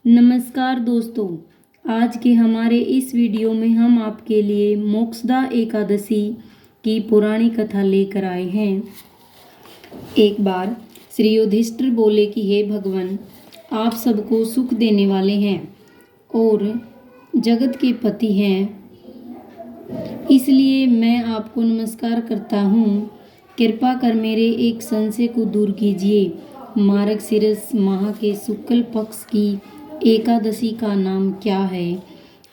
नमस्कार दोस्तों, आज के हमारे इस वीडियो में हम आपके लिए मोक्षदा एकादशी की पुरानी कथा लेकर आए हैं। एक बार श्री युधिष्ठिर बोले कि हे भगवान, आप सबको सुख देने वाले हैं और जगत के पति हैं, इसलिए मैं आपको नमस्कार करता हूँ। कृपा कर मेरे एक संशय को दूर कीजिए। मार्गशीर्ष माह के शुक्ल पक्ष की एकादशी का नाम क्या है?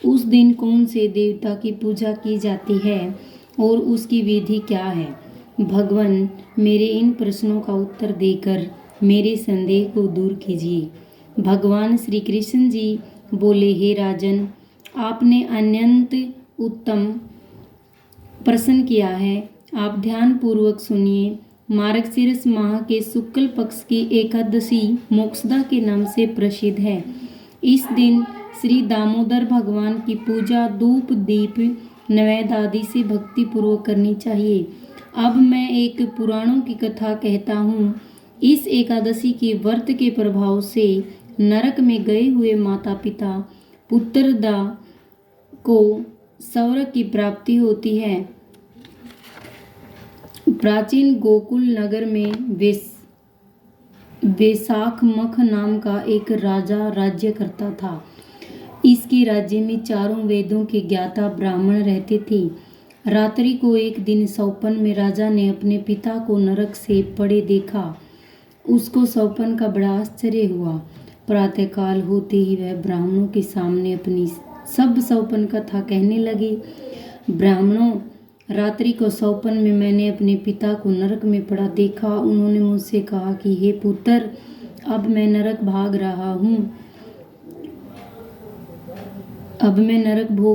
उस दिन कौन से देवता की पूजा की जाती है और उसकी विधि क्या है? भगवान, मेरे इन प्रश्नों का उत्तर देकर मेरे संदेह को दूर कीजिए। भगवान श्री कृष्ण जी बोले, हे राजन, आपने अत्यंत उत्तम प्रश्न किया है। आप ध्यान पूर्वक सुनिए। मार्गशीर्ष माह के शुक्ल पक्ष की एकादशी मोक्षदा के नाम से प्रसिद्ध है। इस दिन श्री दामोदर भगवान की पूजा धूप दीप नैवेद्य आदि से भक्ति पूर्वक करनी चाहिए। अब मैं एक पुराणों की कथा कहता हूँ। इस एकादशी के व्रत के प्रभाव से नरक में गए हुए माता पिता पुत्रदा को स्वर्ग की प्राप्ति होती है। प्राचीन गोकुल नगर में वैशाखमख नाम का एक राजा राज्य करता था। इसके राज्य में चारों वेदों के ज्ञाता ब्राह्मण रहते थे। रात्रि को एक दिन सौपन में राजा ने अपने पिता को नरक से पड़े देखा। उसको सौपन का बड़ा आश्चर्य हुआ। प्रातःकाल होते ही वह ब्राह्मणों के सामने अपनी सब सौपन कथा कहने लगे। ब्राह्मणों, रात्रि को सौपन में मैंने अपने पिता को नरक में पड़ा देखा। उन्होंने मुझसे कहा कि हे पुत्र, अब मैं नरक भोग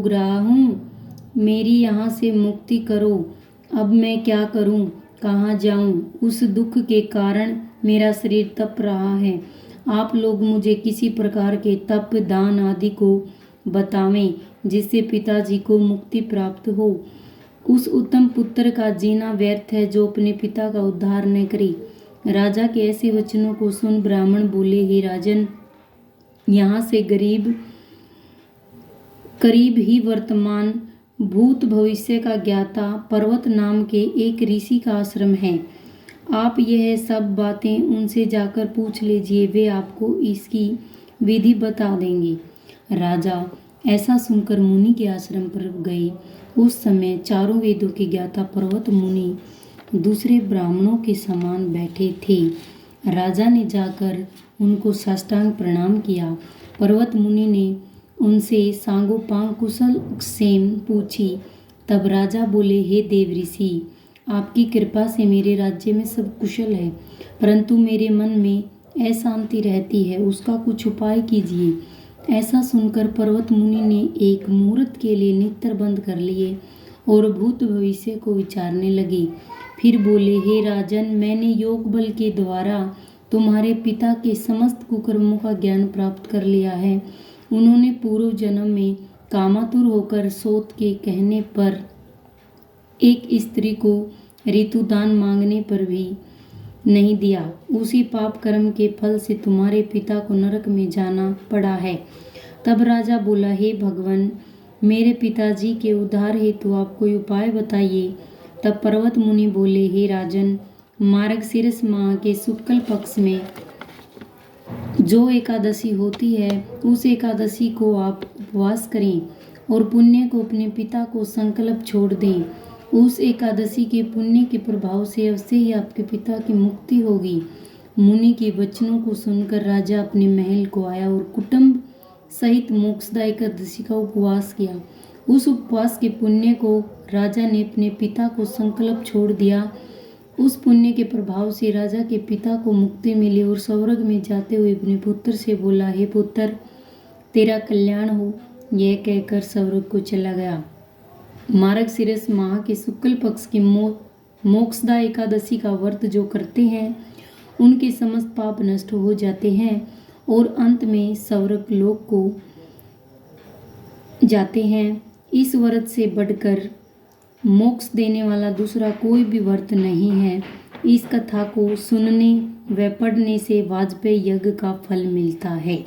रहा हूँ, मेरी यहाँ से मुक्ति करो। अब मैं क्या करूँ, कहाँ जाऊँ? उस दुख के कारण मेरा शरीर तप रहा है। आप लोग मुझे किसी प्रकार के तप दान आदि को बतावें जिससे पिताजी को मुक्ति प्राप्त हो। उस उत्तम पुत्र का जीना व्यर्थ है जो अपने पिता का उद्धार न करे। राजा के ऐसे वचनों को सुन ब्राह्मण बोले, हे राजन, यहाँ से करीब ही वर्तमान भूत भविष्य का ज्ञाता पर्वत नाम के एक ऋषि का आश्रम है। आप यह सब बातें उनसे जाकर पूछ लीजिए, वे आपको इसकी विधि बता देंगे। राजा ऐसा सुनकर मुनि के आश्रम पर गए। उस समय चारों वेदों के ज्ञाता पर्वत मुनि दूसरे ब्राह्मणों के समान बैठे थे। राजा ने जाकर उनको साष्टांग प्रणाम किया। पर्वत मुनि ने उनसे सांगोपांग कुशल क्षेम पूछी। तब राजा बोले, हे देव ऋषि, आपकी कृपा से मेरे राज्य में सब कुशल है, परंतु मेरे मन में अशांति रहती है, उसका कुछ उपाय कीजिए। ऐसा सुनकर पर्वत मुनि ने एक मुहूर्त के लिए नेत्र बंद कर लिए और भूत भविष्य को विचारने लगे। फिर बोले, हे राजन, मैंने योग बल के द्वारा तुम्हारे पिता के समस्त कुकर्मों का ज्ञान प्राप्त कर लिया है। उन्होंने पूर्व जन्म में कामातुर होकर सोत के कहने पर एक स्त्री को ऋतुदान मांगने पर भी नहीं दिया। उसी पाप कर्म के फल से तुम्हारे पिता को नरक में जाना पड़ा है। तब राजा बोला, हे भगवान, मेरे पिताजी के उद्धार हेतु आप कोई उपाय बताइए। तब पर्वत मुनि बोले, हे राजन, मार्गशीर्ष माह के शुक्ल पक्ष में जो एकादशी होती है, उस एकादशी को आप उपवास करें और पुण्य को अपने पिता को संकल्प छोड़ दें। उस एकादशी के पुण्य के प्रभाव से अवश्य ही आपके पिता की मुक्ति होगी। मुनि के वचनों को सुनकर राजा अपने महल को आया और कुटुंब सहित मोक्षदा एकादशी का उपवास किया। उस उपवास के पुण्य को राजा ने अपने पिता को संकल्प छोड़ दिया। उस पुण्य के प्रभाव से राजा के पिता को मुक्ति मिली और स्वर्ग में जाते हुए अपने पुत्र से बोला, हे पुत्र, तेरा कल्याण हो। यह कहकर स्वर्ग को चला गया। मार्गशीर्ष माह के शुक्ल पक्ष की मोक्षदा एकादशी का व्रत जो करते हैं, उनके समस्त पाप नष्ट हो जाते हैं और अंत में स्वर्ग लोक को जाते हैं। इस व्रत से बढ़कर मोक्ष देने वाला दूसरा कोई भी व्रत नहीं है। इस कथा को सुनने व पढ़ने से वाजपेयी यज्ञ का फल मिलता है।